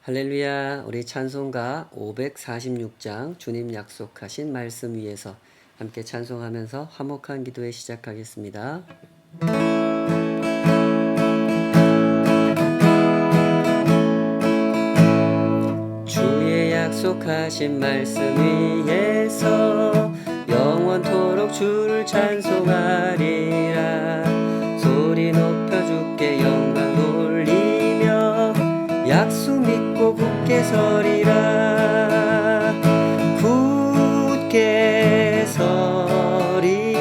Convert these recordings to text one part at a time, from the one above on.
할렐루야. 우리 찬송가 546장 주님 약속하신 말씀 위에서 함께 찬송하면서 화목한 기도에 시작하겠습니다. 주의 약속하신 말씀 위에서 영원토록 주를 찬송하리라. 소리 높여 주께 영광 돌리며 약속 믿고 굳게 서리라. 굳게 서리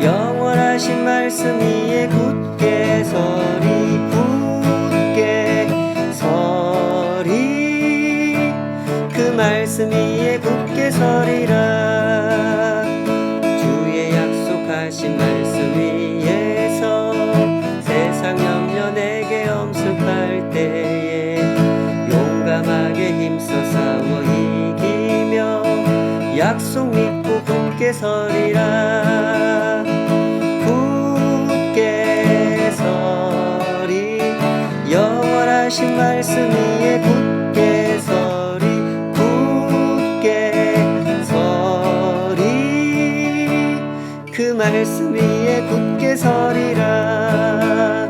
영원하신 말씀 위에 굳게 서리. 굳게 서리 그 말씀 위에 굳게 서리라. 주의 약속하신 말씀 위에서 세상 염려 내게 엄습할 때에 용감하게 힘써 싸워 이기며 약속 믿고 굳게 서리라. 굳게 서리 영원하신 말씀 위에 굳게 서리. 굳게 서리 그 말씀 위에 굳게 서리라.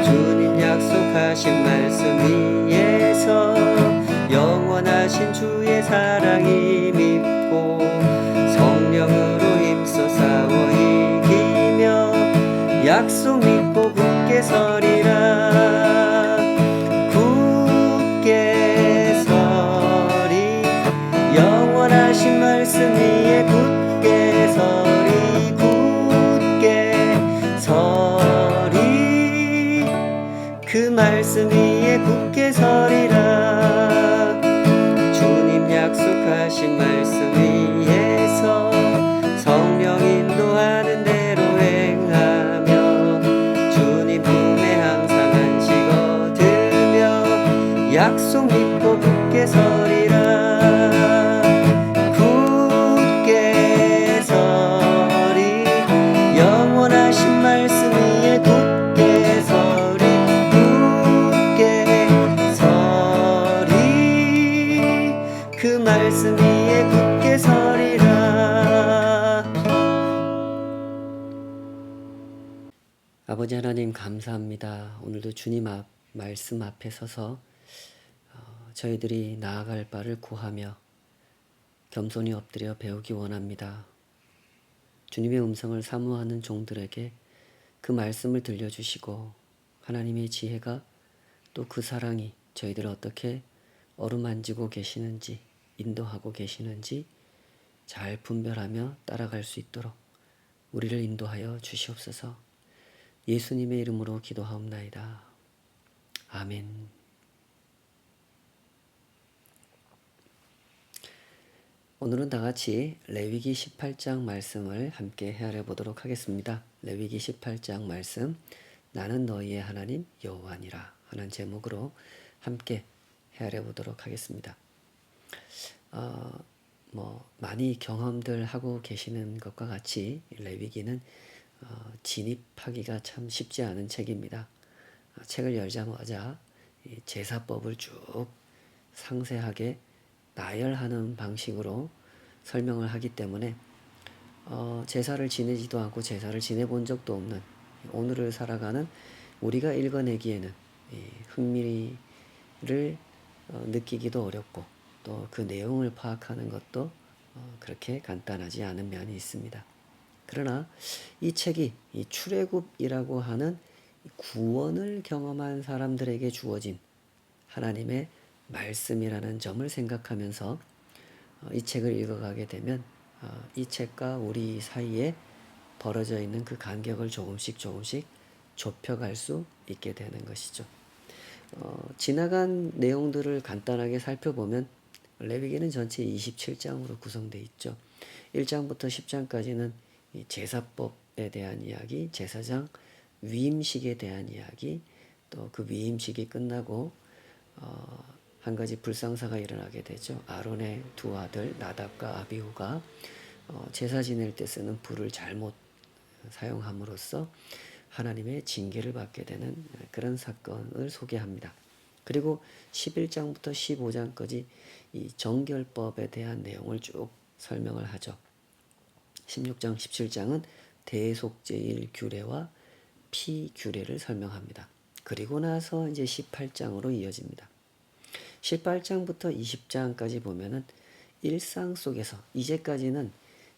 주님 약속하신 말씀 위에서 영원하신 주의 사랑이 믿고 성령으로 힘써 싸워 이기며 약속 믿고 굳게 서리라. 굳게 서리 영원하신 말씀 위에 굳게 서리. 굳게 서리 그 말씀 위에 굳게 서리라. 주님 약속하신 말씀 위에서 성령 인도하는 대로 행하며 주님 품에 항상 안식 얻으며 약속 믿고 굳게 서리라. 굳게 서리 영원하신 말씀 위에 굳게 서리. 굳게 서리 그 말씀 위에 굳게 서리라. 아버지 하나님 감사합니다. 오늘도 주님 말씀 앞에 서서 저희들이 나아갈 바를 구하며 겸손히 엎드려 배우기 원합니다. 주님의 음성을 사모하는 종들에게 그 말씀을 들려주시고 하나님의 지혜가 또 그 사랑이 저희들을 어떻게 어루만지고 계시는지 인도하고 계시는지 잘 분별하며 따라갈 수 있도록 우리를 인도하여 주시옵소서. 예수님의 이름으로 기도하옵나이다. 아멘. 오늘은 다같이 레위기 18장 말씀을 함께 헤아려 보도록 하겠습니다. 레위기 18장 말씀, 나는 너희의 하나님 여호와니라 하는 제목으로 함께 헤아려 보도록 하겠습니다. 많이 경험들 하고 계시는 것과 같이 레위기는 진입하기가 참 쉽지 않은 책입니다. 책을 열자마자 제사법을 쭉 상세하게 나열하는 방식으로 설명을 하기 때문에 제사를 지내지도 않고 제사를 지내본 적도 없는 오늘을 살아가는 우리가 읽어내기에는 흥미를 느끼기도 어렵고 또 그 내용을 파악하는 것도 그렇게 간단하지 않은 면이 있습니다. 그러나 이 책이 이 출애굽이라고 하는 구원을 경험한 사람들에게 주어진 하나님의 말씀이라는 점을 생각하면서 이 책을 읽어가게 되면 이 책과 우리 사이에 벌어져 있는 그 간격을 조금씩 좁혀갈 수 있게 되는 것이죠. 지나간 내용들을 간단하게 살펴보면 레위기는 전체 27장으로 구성되어 있죠. 1장부터 10장까지는 제사법에 대한 이야기, 제사장 위임식에 대한 이야기, 또 그 위임식이 끝나고 한 가지 불상사가 일어나게 되죠. 아론의 두 아들 나답과 아비후가 제사 지낼 때 쓰는 불을 잘못 사용함으로써 하나님의 징계를 받게 되는 그런 사건을 소개합니다. 그리고 11장부터 15장까지 이 정결법에 대한 내용을 쭉 설명을 하죠. 16장, 17장은 대속제일 규례와 피규례를 설명합니다. 그리고 나서 이제 18장으로 이어집니다. 18장부터 20장까지 보면은 일상 속에서 이제까지는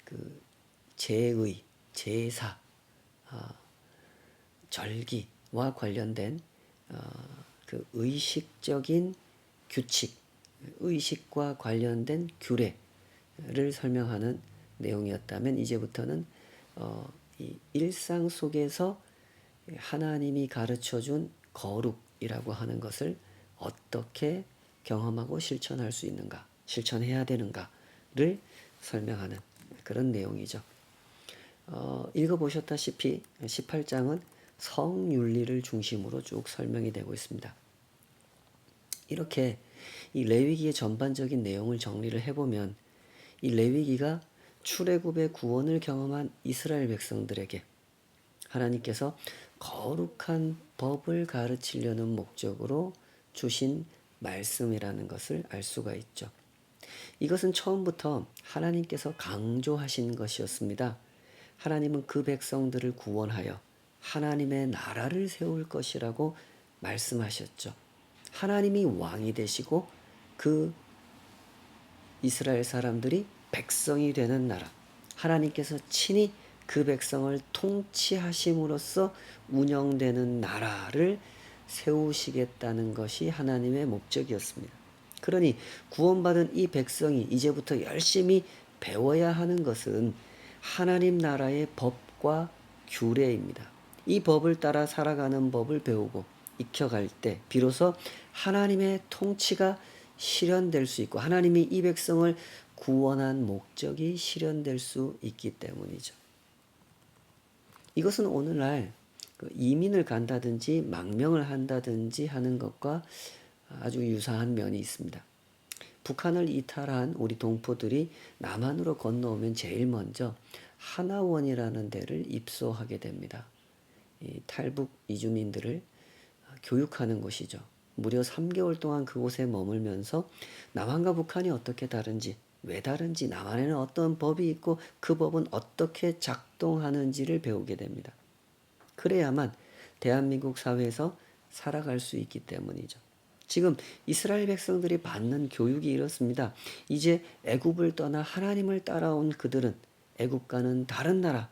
그 제의, 제사, 절기와 관련된 그 의식적인 규칙, 의식과 관련된 규례를 설명하는 내용이었다면 이제부터는 이 일상 속에서 하나님이 가르쳐준 거룩이라고 하는 것을 어떻게 경험하고 실천할 수 있는가, 실천해야 되는가를 설명하는 그런 내용이죠. 읽어보셨다시피 18장은 성윤리를 중심으로 쭉 설명이 되고 있습니다. 이렇게 이 레위기의 전반적인 내용을 정리를 해보면 이 레위기가 출애굽의 구원을 경험한 이스라엘 백성들에게 하나님께서 거룩한 법을 가르치려는 목적으로 주신 말씀이라는 것을 알 수가 있죠. 이것은 처음부터 하나님께서 강조하신 것이었습니다. 하나님은 그 백성들을 구원하여 하나님의 나라를 세울 것이라고 말씀하셨죠. 하나님이 왕이 되시고 그 이스라엘 사람들이 백성이 되는 나라, 하나님께서 친히 그 백성을 통치하심으로써 운영되는 나라를 세우시겠다는 것이 하나님의 목적이었습니다. 그러니 구원받은 이 백성이 이제부터 열심히 배워야 하는 것은 하나님 나라의 법과 규례입니다. 이 법을 따라 살아가는 법을 배우고 익혀갈 때 비로소 하나님의 통치가 실현될 수 있고 하나님이 이 백성을 구원한 목적이 실현될 수 있기 때문이죠. 이것은 오늘날 이민을 간다든지 망명을 한다든지 하는 것과 아주 유사한 면이 있습니다. 북한을 이탈한 우리 동포들이 남한으로 건너오면 제일 먼저 하나원이라는 데를 입소하게 됩니다. 이 탈북 이주민들을 교육하는 곳이죠. 무려 3개월 동안 그곳에 머물면서 남한과 북한이 어떻게 다른지, 왜 다른지, 남한에는 어떤 법이 있고 그 법은 어떻게 작동하는지를 배우게 됩니다. 그래야만 대한민국 사회에서 살아갈 수 있기 때문이죠. 지금 이스라엘 백성들이 받는 교육이 이렇습니다. 이제 애굽을 떠나 하나님을 따라온 그들은 애굽과는 다른 나라,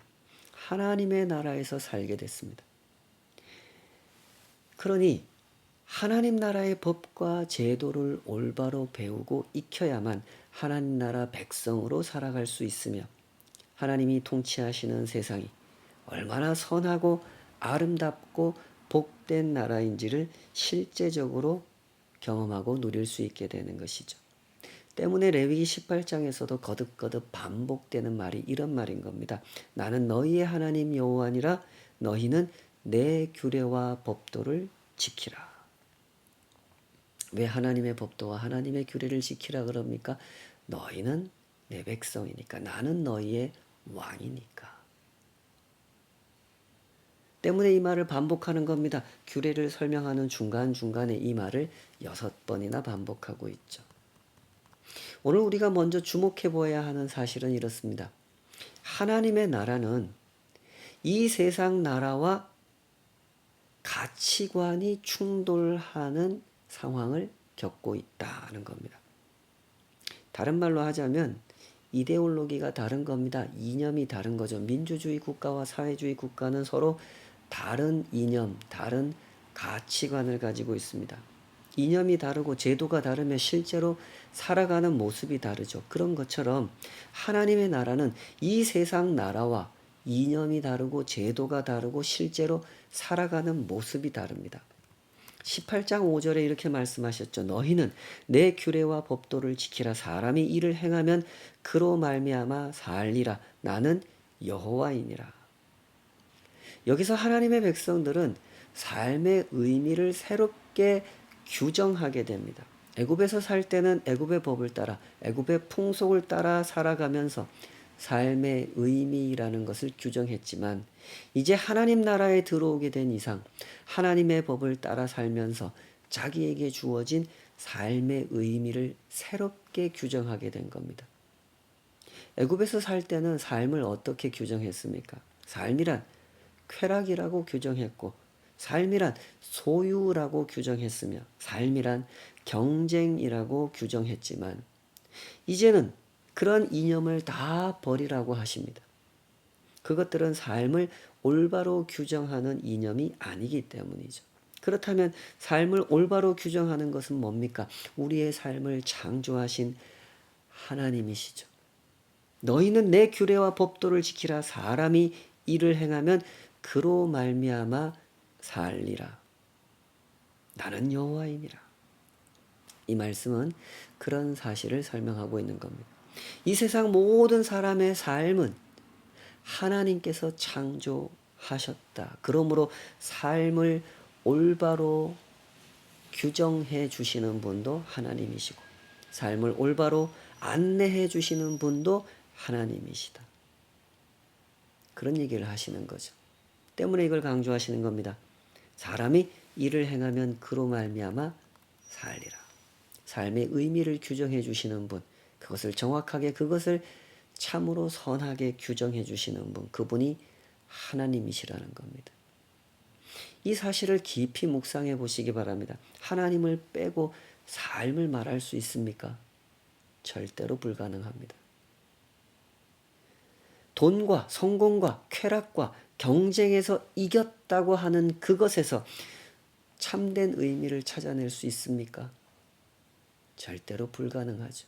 하나님의 나라에서 살게 됐습니다. 그러니 하나님 나라의 법과 제도를 올바로 배우고 익혀야만 하나님 나라 백성으로 살아갈 수 있으며 하나님이 통치하시는 세상이 얼마나 선하고 아름답고 복된 나라인지를 실제적으로 경험하고 누릴 수 있게 되는 것이죠. 때문에 레위기 18장에서도 거듭거듭 반복되는 말이 이런 말인 겁니다. 나는 너희의 하나님 여호와니라 너희는 내 규례와 법도를 지키라. 왜 하나님의 법도와 하나님의 규례를 지키라 그럽니까? 너희는 내 백성이니까. 나는 너희의 왕이니까. 때문에 이 말을 반복하는 겁니다. 규례를 설명하는 중간중간에 이 말을 6번이나 반복하고 있죠. 오늘 우리가 먼저 주목해 보아야 하는 사실은 이렇습니다. 하나님의 나라는 이 세상 나라와 가치관이 충돌하는 상황을 겪고 있다는 겁니다. 다른 말로 하자면 이데올로기가 다른 겁니다. 이념이 다른 거죠. 민주주의 국가와 사회주의 국가는 서로 다른 이념, 다른 가치관을 가지고 있습니다. 이념이 다르고 제도가 다르면 실제로 살아가는 모습이 다르죠. 그런 것처럼 하나님의 나라는 이 세상 나라와 이념이 다르고 제도가 다르고 실제로 살아가는 모습이 다릅니다. 18장 5절에 이렇게 말씀하셨죠. 너희는 내 규례와 법도를 지키라. 사람이 이를 행하면 그로 말미암아 살리라. 나는 여호와이니라. 여기서 하나님의 백성들은 삶의 의미를 새롭게 규정하게 됩니다. 애굽에서 살 때는 애굽의 법을 따라 애굽의 풍속을 따라 살아가면서 삶의 의미라는 것을 규정했지만 이제 하나님 나라에 들어오게 된 이상 하나님의 법을 따라 살면서 자기에게 주어진 삶의 의미를 새롭게 규정하게 된 겁니다. 애굽에서 살 때는 삶을 어떻게 규정했습니까? 삶이란 쾌락이라고 규정했고, 삶이란 소유라고 규정했으며, 삶이란 경쟁이라고 규정했지만, 이제는 그런 이념을 다 버리라고 하십니다. 그것들은 삶을 올바로 규정하는 이념이 아니기 때문이죠. 그렇다면 삶을 올바로 규정하는 것은 뭡니까? 우리의 삶을 창조하신 하나님이시죠. 너희는 내 규례와 법도를 지키라. 사람이 이를 행하면 그로 말미암아 살리라. 나는 여호와이니라. 이 말씀은 그런 사실을 설명하고 있는 겁니다. 이 세상 모든 사람의 삶은 하나님께서 창조하셨다. 그러므로 삶을 올바로 규정해 주시는 분도 하나님이시고, 삶을 올바로 안내해 주시는 분도 하나님이시다. 그런 얘기를 하시는 거죠. 때문에 이걸 강조하시는 겁니다. 사람이 이를 행하면 그로 말미암아 살리라. 삶의 의미를 규정해 주시는 분, 그것을 정확하게, 그것을 참으로 선하게 규정해 주시는 분, 그분이 하나님이시라는 겁니다. 이 사실을 깊이 묵상해 보시기 바랍니다. 하나님을 빼고 삶을 말할 수 있습니까? 절대로 불가능합니다. 돈과 성공과 쾌락과 경쟁에서 이겼다고 하는 그것에서 참된 의미를 찾아낼 수 있습니까? 절대로 불가능하죠.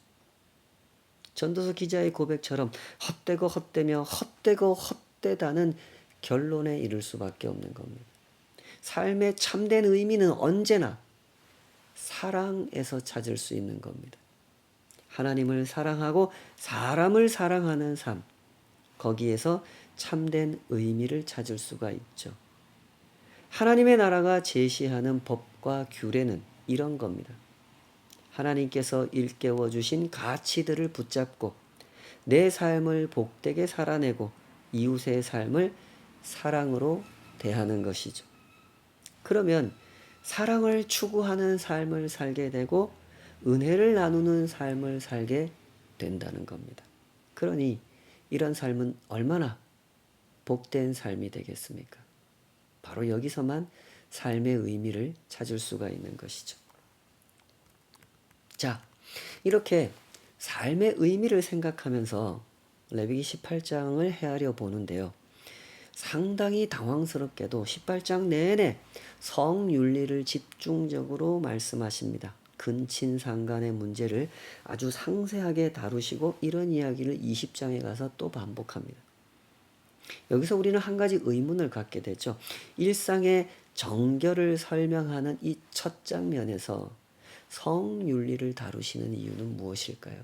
전도서 기자의 고백처럼 헛되고 헛되며 헛되고 헛되다는 결론에 이를 수밖에 없는 겁니다. 삶의 참된 의미는 언제나 사랑에서 찾을 수 있는 겁니다. 하나님을 사랑하고 사람을 사랑하는 삶, 거기에서 참된 의미를 찾을 수가 있죠. 하나님의 나라가 제시하는 법과 규례는 이런 겁니다. 하나님께서 일깨워 주신 가치들을 붙잡고 내 삶을 복되게 살아내고 이웃의 삶을 사랑으로 대하는 것이죠. 그러면 사랑을 추구하는 삶을 살게 되고 은혜를 나누는 삶을 살게 된다는 겁니다. 그러니 이런 삶은 얼마나 복된 삶이 되겠습니까? 바로 여기서만 삶의 의미를 찾을 수가 있는 것이죠. 자, 이렇게 삶의 의미를 생각하면서 레위기 18장을 헤아려 보는데요. 상당히 당황스럽게도 18장 내내 성윤리를 집중적으로 말씀하십니다. 근친상간의 문제를 아주 상세하게 다루시고 이런 이야기를 20장에 가서 또 반복합니다. 여기서 우리는 한 가지 의문을 갖게 되죠. 일상의 정결을 설명하는 이 첫 장면에서 성윤리를 다루시는 이유는 무엇일까요?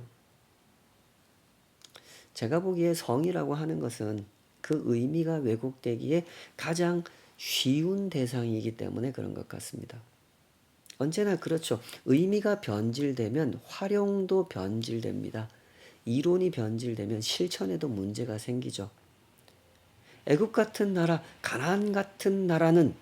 제가 보기에 성이라고 하는 것은 그 의미가 왜곡되기에 가장 쉬운 대상이기 때문에 그런 것 같습니다. 언제나 그렇죠. 의미가 변질되면 활용도 변질됩니다. 이론이 변질되면 실천에도 문제가 생기죠. 애굽 같은 나라, 가나안 같은 나라는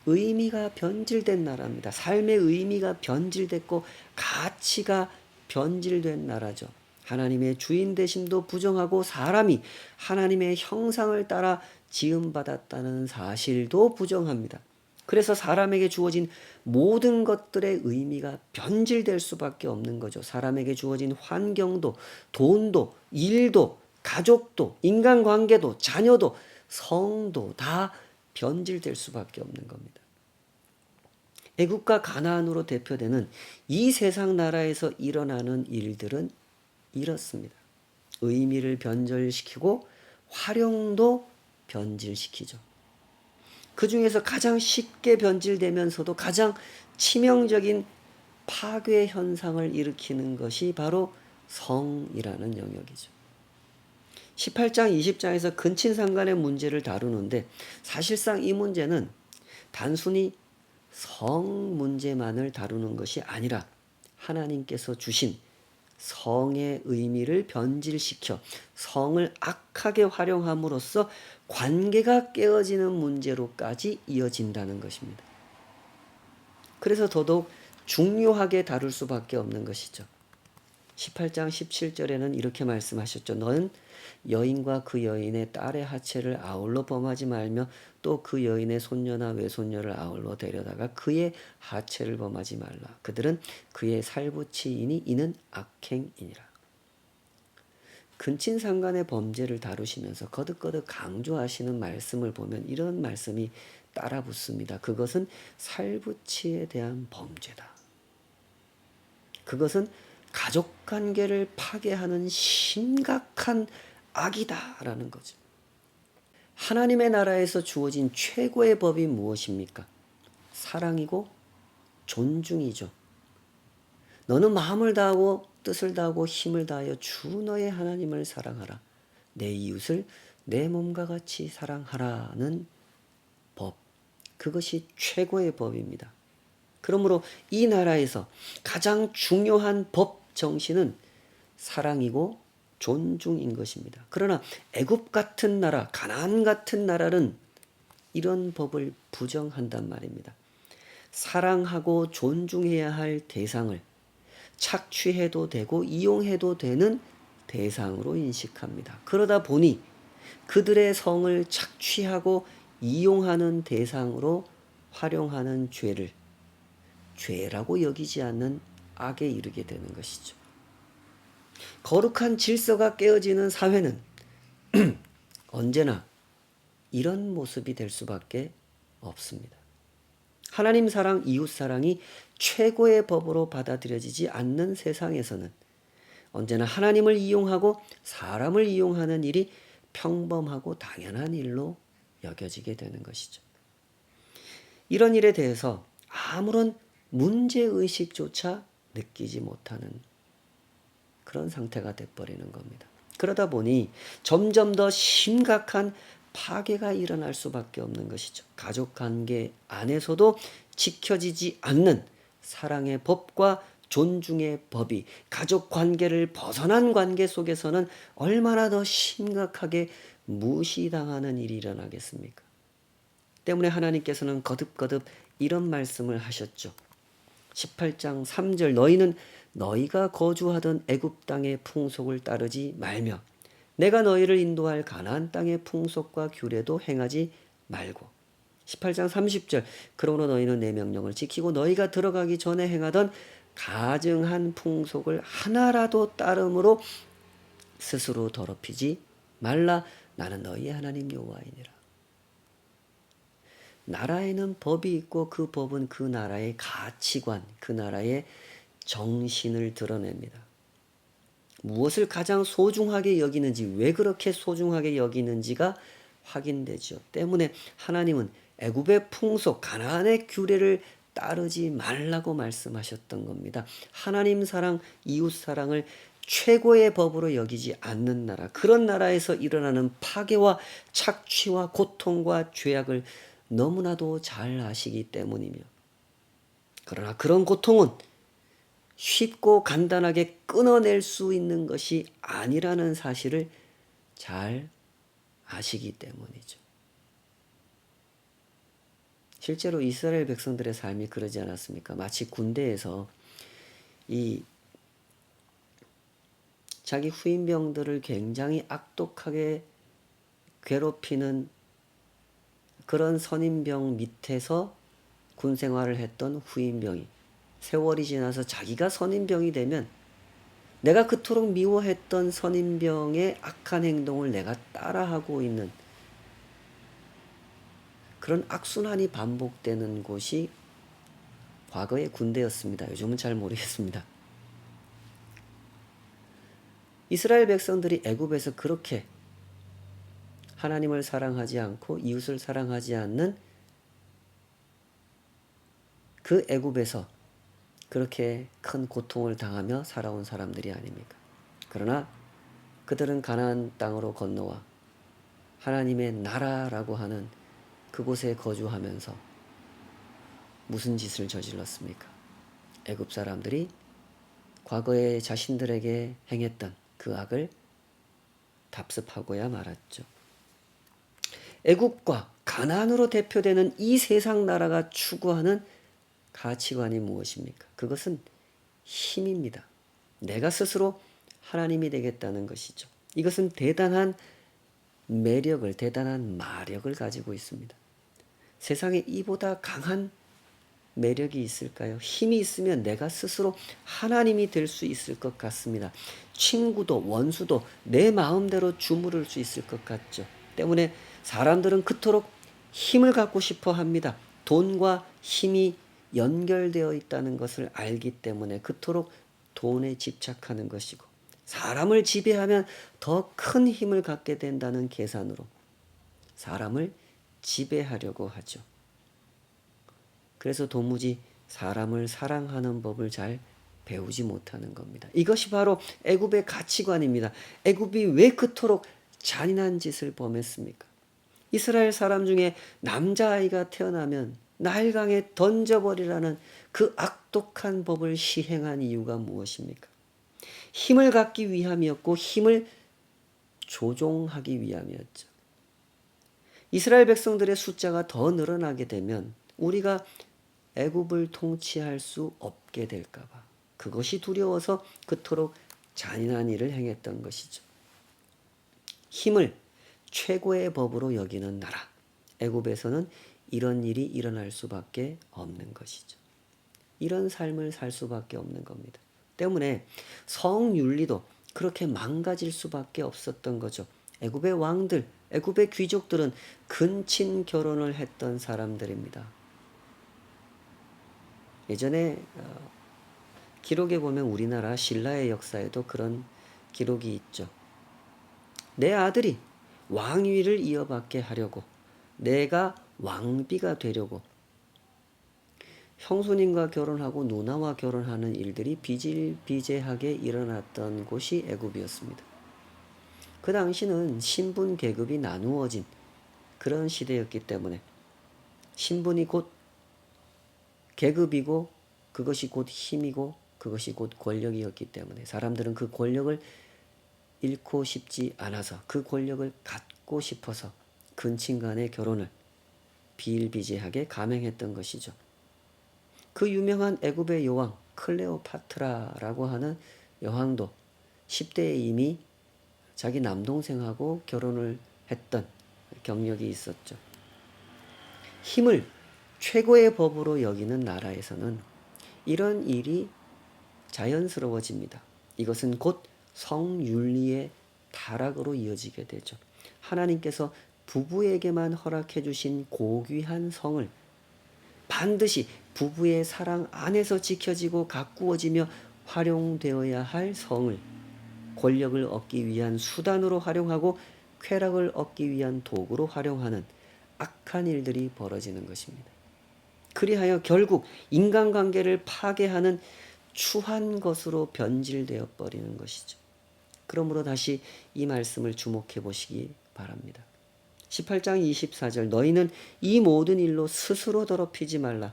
의미가 변질된 나라입니다. 삶의 의미가 변질됐고 가치가 변질된 나라죠. 하나님의 주인 되심도 부정하고 사람이 하나님의 형상을 따라 지음받았다는 사실도 부정합니다. 그래서 사람에게 주어진 모든 것들의 의미가 변질될 수밖에 없는 거죠. 사람에게 주어진 환경도, 돈도, 일도, 가족도, 인간관계도, 자녀도, 성도 다 변질될 수밖에 없는 겁니다. 애굽과 가나안으로 대표되는 이 세상 나라에서 일어나는 일들은 이렇습니다. 의미를 변질시키고 활용도 변질시키죠. 그 중에서 가장 쉽게 변질되면서도 가장 치명적인 파괴 현상을 일으키는 것이 바로 성이라는 영역이죠. 18장, 20장에서 근친상간의 문제를 다루는데 사실상 이 문제는 단순히 성 문제만을 다루는 것이 아니라 하나님께서 주신 성의 의미를 변질시켜 성을 악하게 활용함으로써 관계가 깨어지는 문제로까지 이어진다는 것입니다. 그래서 더더욱 중요하게 다룰 수밖에 없는 것이죠. 18장 17절에는 이렇게 말씀하셨죠. 너는 여인과 그 여인의 딸의 하체를 아울러 범하지 말며 또 그 여인의 손녀나 외손녀를 아울러 데려다가 그의 하체를 범하지 말라. 그들은 그의 살부치이니 이는 악행이니라. 근친상간의 범죄를 다루시면서 거듭거듭 강조하시는 말씀을 보면 이런 말씀이 따라 붙습니다. 그것은 살부치에 대한 범죄다. 그것은 가족관계를 파괴하는 심각한 악이다라는 거죠. 하나님의 나라에서 주어진 최고의 법이 무엇입니까? 사랑이고 존중이죠. 너는 마음을 다하고 뜻을 다하고 힘을 다하여 주 너의 하나님을 사랑하라. 내 이웃을 내 몸과 같이 사랑하라는 법. 그것이 최고의 법입니다. 그러므로 이 나라에서 가장 중요한 법 정신은 사랑이고 존중인 것입니다. 그러나 애굽 같은 나라, 가나안 같은 나라는 이런 법을 부정한단 말입니다. 사랑하고 존중해야 할 대상을 착취해도 되고 이용해도 되는 대상으로 인식합니다. 그러다 보니 그들의 성을 착취하고 이용하는 대상으로 활용하는 죄를 죄라고 여기지 않는 악에 이르게 되는 것이죠. 거룩한 질서가 깨어지는 사회는 언제나 이런 모습이 될 수밖에 없습니다. 하나님 사랑, 이웃 사랑이 최고의 법으로 받아들여지지 않는 세상에서는 언제나 하나님을 이용하고 사람을 이용하는 일이 평범하고 당연한 일로 여겨지게 되는 것이죠. 이런 일에 대해서 아무런 문제의식조차 느끼지 못하는 그런 상태가 돼버리는 겁니다. 그러다 보니 점점 더 심각한 파괴가 일어날 수밖에 없는 것이죠. 가족관계 안에서도 지켜지지 않는 사랑의 법과 존중의 법이 가족관계를 벗어난 관계 속에서는 얼마나 더 심각하게 무시당하는 일이 일어나겠습니까? 때문에 하나님께서는 거듭거듭 이런 말씀을 하셨죠. 18장 3절 너희는 너희가 거주하던 애굽 땅의 풍속을 따르지 말며 내가 너희를 인도할 가나안 땅의 풍속과 규례도 행하지 말고 18장 30절 그러므로 너희는 내 명령을 지키고 너희가 들어가기 전에 행하던 가증한 풍속을 하나라도 따름으로 스스로 더럽히지 말라. 나는 너희의 하나님 여호와이니라. 나라에는 법이 있고 그 법은 그 나라의 가치관, 그 나라의 정신을 드러냅니다. 무엇을 가장 소중하게 여기는지, 왜 그렇게 소중하게 여기는지가 확인되죠. 때문에 하나님은 애굽의 풍속, 가나안의 규례를 따르지 말라고 말씀하셨던 겁니다. 하나님 사랑, 이웃 사랑을 최고의 법으로 여기지 않는 나라, 그런 나라에서 일어나는 파괴와 착취와 고통과 죄악을 너무나도 잘 아시기 때문이며, 그러나 그런 고통은 쉽고 간단하게 끊어낼 수 있는 것이 아니라는 사실을 잘 아시기 때문이죠. 실제로 이스라엘 백성들의 삶이 그러지 않았습니까? 마치 군대에서 이 자기 후임병들을 굉장히 악독하게 괴롭히는 그런 선임병 밑에서 군 생활을 했던 후임병이 세월이 지나서 자기가 선임병이 되면 내가 그토록 미워했던 선임병의 악한 행동을 내가 따라하고 있는 그런 악순환이 반복되는 곳이 과거의 군대였습니다. 요즘은 잘 모르겠습니다. 이스라엘 백성들이 애굽에서 그렇게 하나님을 사랑하지 않고 이웃을 사랑하지 않는 그 애굽에서 그렇게 큰 고통을 당하며 살아온 사람들이 아닙니까? 그러나 그들은 가나안 땅으로 건너와 하나님의 나라라고 하는 그곳에 거주하면서 무슨 짓을 저질렀습니까? 애굽 사람들이 과거에 자신들에게 행했던 그 악을 답습하고야 말았죠. 애굽과 가나안으로 대표되는 이 세상 나라가 추구하는 가치관이 무엇입니까? 그것은 힘입니다. 내가 스스로 하나님이 되겠다는 것이죠. 이것은 대단한 매력을, 대단한 마력을 가지고 있습니다. 세상에 이보다 강한 매력이 있을까요? 힘이 있으면 내가 스스로 하나님이 될 수 있을 것 같습니다. 친구도 원수도 내 마음대로 주무를 수 있을 것 같죠. 때문에 사람들은 그토록 힘을 갖고 싶어 합니다. 돈과 힘이 연결되어 있다는 것을 알기 때문에 그토록 돈에 집착하는 것이고, 사람을 지배하면 더 큰 힘을 갖게 된다는 계산으로 사람을 지배하려고 하죠. 그래서 도무지 사람을 사랑하는 법을 잘 배우지 못하는 겁니다. 이것이 바로 애굽의 가치관입니다. 애굽이 왜 그토록 잔인한 짓을 범했습니까? 이스라엘 사람 중에 남자아이가 태어나면 나일강에 던져버리라는 그 악독한 법을 시행한 이유가 무엇입니까? 힘을 갖기 위함이었고 힘을 조종하기 위함이었죠. 이스라엘 백성들의 숫자가 더 늘어나게 되면 우리가 애굽을 통치할 수 없게 될까 봐, 그것이 두려워서 그토록 잔인한 일을 행했던 것이죠. 힘을 최고의 법으로 여기는 나라, 애굽에서는 이런 일이 일어날 수밖에 없는 것이죠. 이런 삶을 살 수밖에 없는 겁니다. 때문에 성윤리도 그렇게 망가질 수밖에 없었던 거죠. 애굽의 왕들, 애굽의 귀족들은 근친 결혼을 했던 사람들입니다. 예전에 기록에 보면 우리나라 신라의 역사에도 그런 기록이 있죠. 내 아들이 왕위를 이어받게 하려고, 내가 왕비가 되려고 형수님과 결혼하고 누나와 결혼하는 일들이 비일비재하게 일어났던 곳이 애굽이었습니다. 그 당시는 신분 계급이 나누어진 그런 시대였기 때문에 신분이 곧 계급이고 그것이 곧 힘이고 그것이 곧 권력이었기 때문에 사람들은 그 권력을 잃고 싶지 않아서, 그 권력을 갖고 싶어서 근친 간의 결혼을 비일비재하게 감행했던 것이죠. 그 유명한 애굽의 여왕 클레오파트라라고 하는 여왕도 10대에 이미 자기 남동생하고 결혼을 했던 경력이 있었죠. 힘을 최고의 법으로 여기는 나라에서는 이런 일이 자연스러워집니다. 이것은 곧 성윤리의 타락으로 이어지게 되죠. 하나님께서 부부에게만 허락해 주신 고귀한 성을 반드시 부부의 사랑 안에서 지켜지고 가꾸어지며 활용되어야 할 성을 권력을 얻기 위한 수단으로 활용하고 쾌락을 얻기 위한 도구로 활용하는 악한 일들이 벌어지는 것입니다. 그리하여 결국 인간관계를 파괴하는 추한 것으로 변질되어 버리는 것이죠. 그러므로 다시 이 말씀을 주목해 보시기 바랍니다. 18장 24절, 너희는 이 모든 일로 스스로 더럽히지 말라.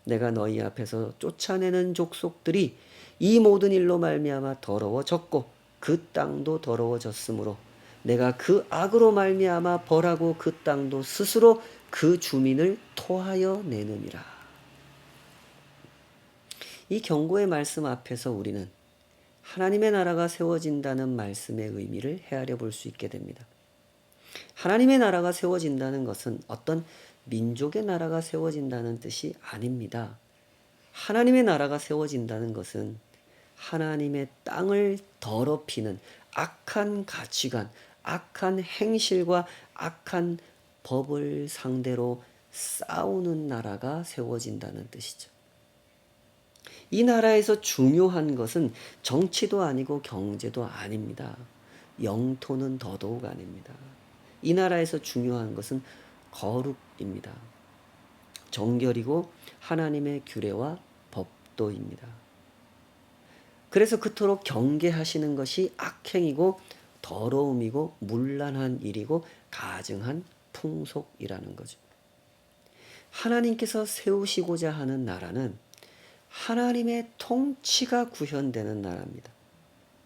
내가 너희 앞에서 쫓아내는 족속들이 이 모든 일로 말미암아 더러워졌고 그 땅도 더러워졌으므로 내가 그 악으로 말미암아 벌하고 그 땅도 스스로 그 주민을 토하여 내느니라. 이 경고의 말씀 앞에서 우리는 하나님의 나라가 세워진다는 말씀의 의미를 헤아려 볼 수 있게 됩니다. 하나님의 나라가 세워진다는 것은 어떤 민족의 나라가 세워진다는 뜻이 아닙니다. 하나님의 나라가 세워진다는 것은 하나님의 땅을 더럽히는 악한 가치관, 악한 행실과 악한 법을 상대로 싸우는 나라가 세워진다는 뜻이죠. 이 나라에서 중요한 것은 정치도 아니고 경제도 아닙니다. 영토는 더더욱 아닙니다. 이 나라에서 중요한 것은 거룩입니다. 정결이고 하나님의 규례와 법도입니다. 그래서 그토록 경계하시는 것이 악행이고 더러움이고 문란한 일이고 가증한 풍속이라는 거죠. 하나님께서 세우시고자 하는 나라는 하나님의 통치가 구현되는 나라입니다.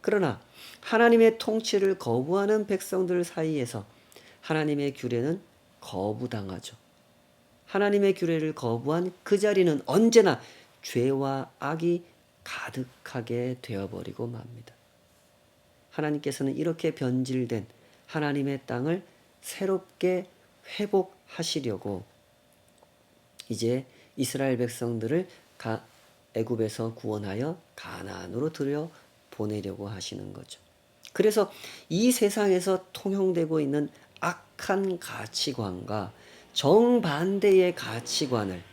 그러나 하나님의 통치를 거부하는 백성들 사이에서 하나님의 규례는 거부당하죠. 하나님의 규례를 거부한 그 자리는 언제나 죄와 악이 가득하게 되어버리고 맙니다. 하나님께서는 이렇게 변질된 하나님의 땅을 새롭게 회복하시려고 이제 이스라엘 백성들을 애굽에서 구원하여 가나안으로 들여 보내려고 하시는 거죠. 그래서 이 세상에서 통용되고 있는 악한 가치관과 정반대의 가치관을,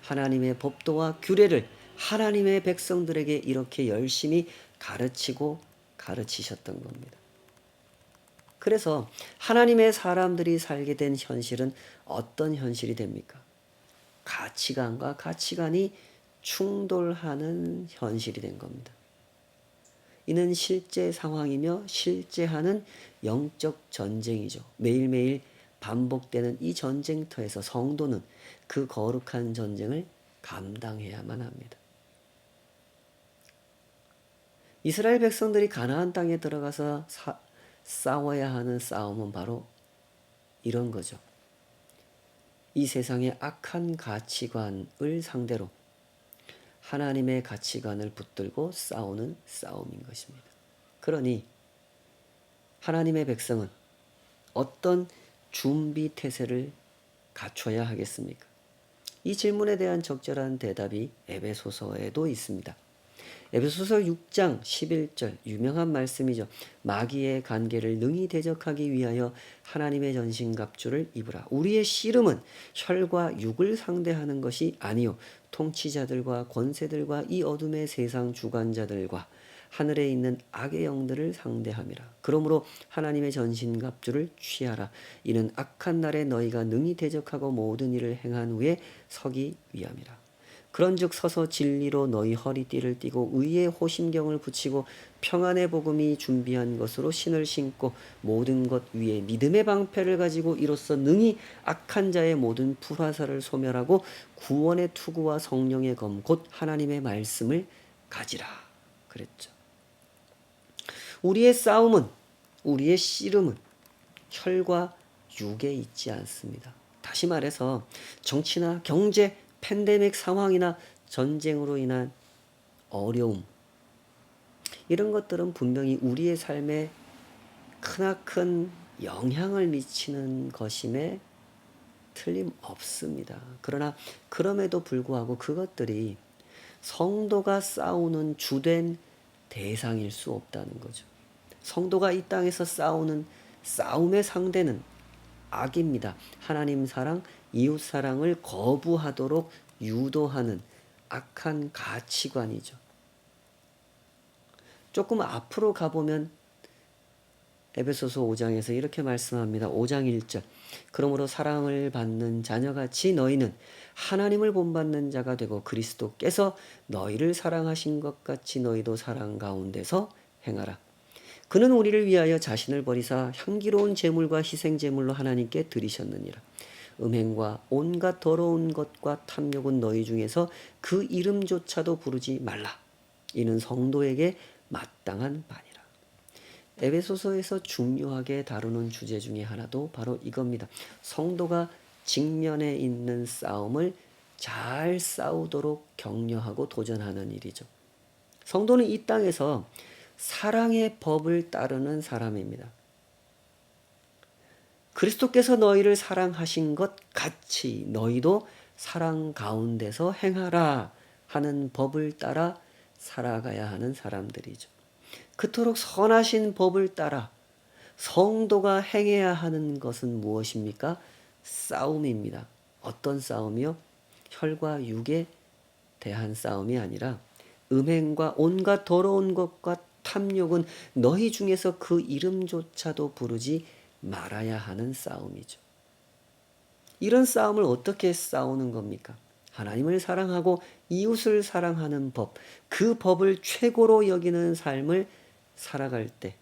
하나님의 법도와 규례를 하나님의 백성들에게 이렇게 열심히 가르치고 가르치셨던 겁니다. 그래서 하나님의 사람들이 살게 된 현실은 어떤 현실이 됩니까? 가치관과 가치관이 충돌하는 현실이 된 겁니다. 이는 실제 상황이며 실제하는 영적 전쟁이죠. 매일매일 반복되는 이 전쟁터에서 성도는 그 거룩한 전쟁을 감당해야만 합니다. 이스라엘 백성들이 가나안 땅에 들어가서 싸워야 하는 싸움은 바로 이런 거죠. 이 세상의 악한 가치관을 상대로 하나님의 가치관을 붙들고 싸우는 싸움인 것입니다. 그러니 하나님의 백성은 어떤 준비 태세를 갖춰야 하겠습니까? 이 질문에 대한 적절한 대답이 에베소서에도 있습니다. 에베소서 6장 11절 유명한 말씀이죠. 마귀의 관계를 능히 대적하기 위하여 하나님의 전신갑주를 입으라. 우리의 씨름은 혈과 육을 상대하는 것이 아니요 통치자들과 권세들과 이 어둠의 세상 주관자들과 하늘에 있는 악의 영들을 상대함이라. 그러므로 하나님의 전신갑주를 취하라. 이는 악한 날에 너희가 능히 대적하고 모든 일을 행한 후에 서기 위함이라. 그런즉 서서 진리로 너희 허리띠를 띠고 의의 호심경을 붙이고 평안의 복음이 준비한 것으로 신을 신고 모든 것 위에 믿음의 방패를 가지고 이로써 능히 악한 자의 모든 불화살을 소멸하고 구원의 투구와 성령의 검 곧 하나님의 말씀을 가지라 그랬죠. 우리의 싸움은, 우리의 씨름은 혈과 육에 있지 않습니다. 다시 말해서 정치나 경제, 팬데믹 상황이나 전쟁으로 인한 어려움, 이런 것들은 분명히 우리의 삶에 크나큰 영향을 미치는 것임에 틀림없습니다. 그러나 그럼에도 불구하고 그것들이 성도가 싸우는 주된 대상일 수 없다는 거죠. 성도가 이 땅에서 싸우는 싸움의 상대는 악입니다. 하나님 사랑, 이웃 사랑을 거부하도록 유도하는 악한 가치관이죠. 조금 앞으로 가보면 에베소서 5장에서 이렇게 말씀합니다. 5장 1절 그러므로 사랑을 받는 자녀같이 너희는 하나님을 본받는 자가 되고 그리스도께서 너희를 사랑하신 것 같이 너희도 사랑 가운데서 행하라. 그는 우리를 위하여 자신을 버리사 향기로운 제물과 희생 제물로 하나님께 드리셨느니라. 음행과 온갖 더러운 것과 탐욕은 너희 중에서 그 이름조차도 부르지 말라. 이는 성도에게 마땅한 바니라. 에베소서에서 중요하게 다루는 주제 중에 하나도 바로 이겁니다. 성도가 직면에 있는 싸움을 잘 싸우도록 격려하고 도전하는 일이죠. 성도는 이 땅에서 사랑의 법을 따르는 사람입니다. 그리스도께서 너희를 사랑하신 것 같이 너희도 사랑 가운데서 행하라 하는 법을 따라 살아가야 하는 사람들이죠. 그토록 선하신 법을 따라 성도가 행해야 하는 것은 무엇입니까? 싸움입니다. 어떤 싸움이요? 혈과 육에 대한 싸움이 아니라 음행과 온갖 더러운 것과 탐욕은 너희 중에서 그 이름조차도 부르지 말아야 하는 싸움이죠. 이런 싸움을 어떻게 싸우는 겁니까? 하나님을 사랑하고 이웃을 사랑하는 법, 그 법을 최고로 여기는 삶을 살아갈 때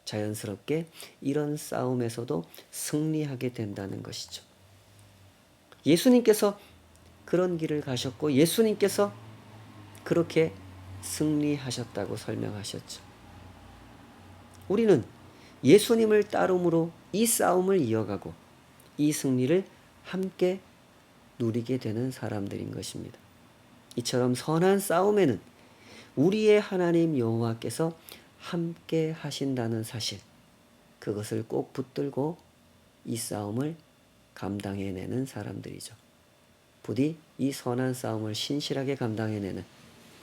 자연스럽게 이런 싸움에서도 승리하게 된다는 것이죠. 예수님께서 그런 길을 가셨고 예수님께서 그렇게 승리하셨다고 설명하셨죠. 우리는 예수님을 따름으로 이 싸움을 이어가고 이 승리를 함께 누리게 되는 사람들인 것입니다. 이처럼 선한 싸움에는 우리의 하나님 여호와께서 함께 하신다는 사실, 그것을 꼭 붙들고 이 싸움을 감당해내는 사람들이죠. 부디 이 선한 싸움을 신실하게 감당해내는,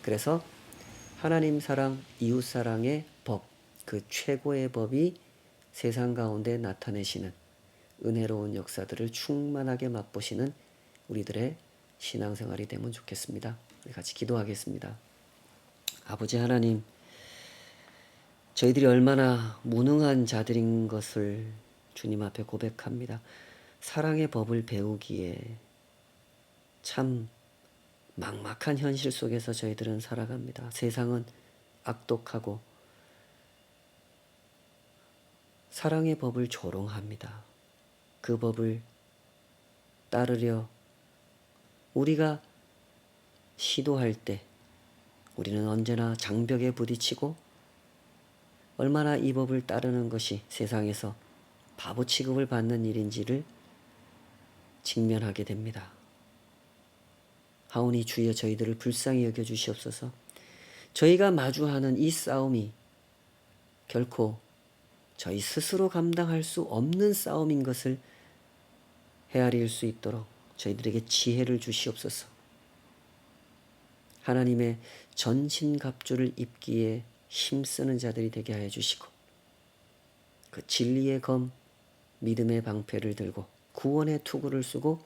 그래서 하나님 사랑, 이웃 사랑의 법, 그 최고의 법이 세상 가운데 나타내시는 은혜로운 역사들을 충만하게 맛보시는 우리들의 신앙생활이 되면 좋겠습니다. 우리 같이 기도하겠습니다. 아버지 하나님, 저희들이 얼마나 무능한 자들인 것을 주님 앞에 고백합니다. 사랑의 법을 배우기에 참 막막한 현실 속에서 저희들은 살아갑니다. 세상은 악독하고 사랑의 법을 조롱합니다. 그 법을 따르려 우리가 시도할 때 우리는 언제나 장벽에 부딪히고 얼마나 이 법을 따르는 것이 세상에서 바보 취급을 받는 일인지를 직면하게 됩니다. 하오니 주여 저희들을 불쌍히 여겨주시옵소서. 저희가 마주하는 이 싸움이 결코 저희 스스로 감당할 수 없는 싸움인 것을 헤아릴 수 있도록 저희들에게 지혜를 주시옵소서. 하나님의 전신갑주를 입기에 힘쓰는 자들이 되게 하여 주시고, 그 진리의 검, 믿음의 방패를 들고 구원의 투구를 쓰고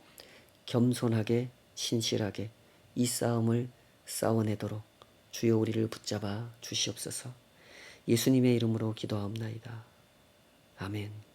겸손하게 신실하게 이 싸움을 싸워내도록 주여 우리를 붙잡아 주시옵소서. 예수님의 이름으로 기도하옵나이다. 아멘.